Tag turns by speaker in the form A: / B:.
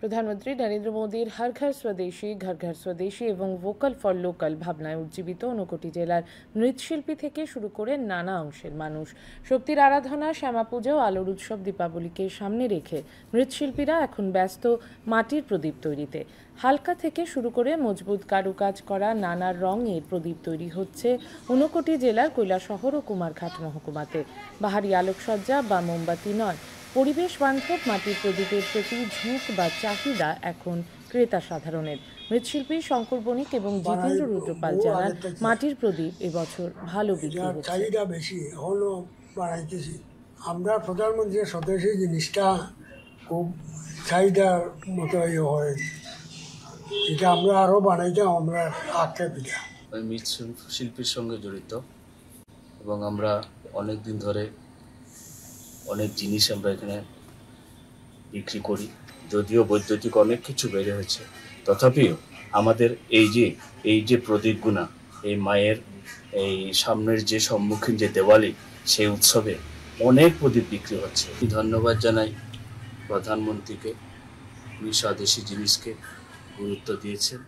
A: প্রধানমন্ত্রী নরেন্দ্র মোদীর হর ঘর স্বদেশী এবং ভোকাল ফর লোকাল ভাবনায় উজ্জীবিত ঊনকোটি জেলার মৃৎশিল্পী থেকে শুরু করে নানা অংশের মানুষ শক্তির আরাধনা, শ্যামা পুজো, আলোর উৎসব দীপাবলিকে সামনে রেখে মৃৎশিল্পীরা এখন ব্যস্ত মাটির প্রদীপ তৈরিতে। হালকা থেকে শুরু করে মজবুত কারুকাজ করা নানা রঙের প্রদীপ তৈরি হচ্ছে ঊনকোটি জেলার কৈলাসহর ও কুমারঘাট মহকুমাতে। বাহারি আলোকসজ্জা বা মোমবাতি নয়, পরিবেশ বান্ধব মাটির প্রদীপের প্রতি ঝোঁক বা চাহিদা এখন ক্রেতা সাধারণের। মৃৎশিল্পী শঙ্কর বণিক এবং জিতেন্দ্র রুদ্রপাল জানান, মাটির প্রদীপ এবছর ভালো বিক্রি হচ্ছে।
B: চাহিদা বেশি এখনো বাড়াইতেছি আমরা। প্রধানমন্ত্রীর স্বদেশী জিনিসটা খুব চাহিদার মতো হয়, এটা আমরা আরো বানাইতাম। আমরা আঁকে পিঠা
C: মৃৎশিল্পীর সঙ্গে জড়িত এবং আমরা অনেক দিন ধরে অনেক জিনিস আমরা এখানে বিক্রি করি। যদিও বৈদ্যুতিক অনেক কিছু বেড়ে হয়েছে, তথাপিও আমাদের এই যে প্রদীপগুনা, এই মায়ের এই সামনের যে সম্মুখীন যে দেওয়ালি, সেই উৎসবে অনেক প্রদীপ বিক্রি হচ্ছে। ধন্যবাদ জানাই প্রধানমন্ত্রীকে, উনি স্বদেশী জিনিসকে গুরুত্ব দিয়েছেন।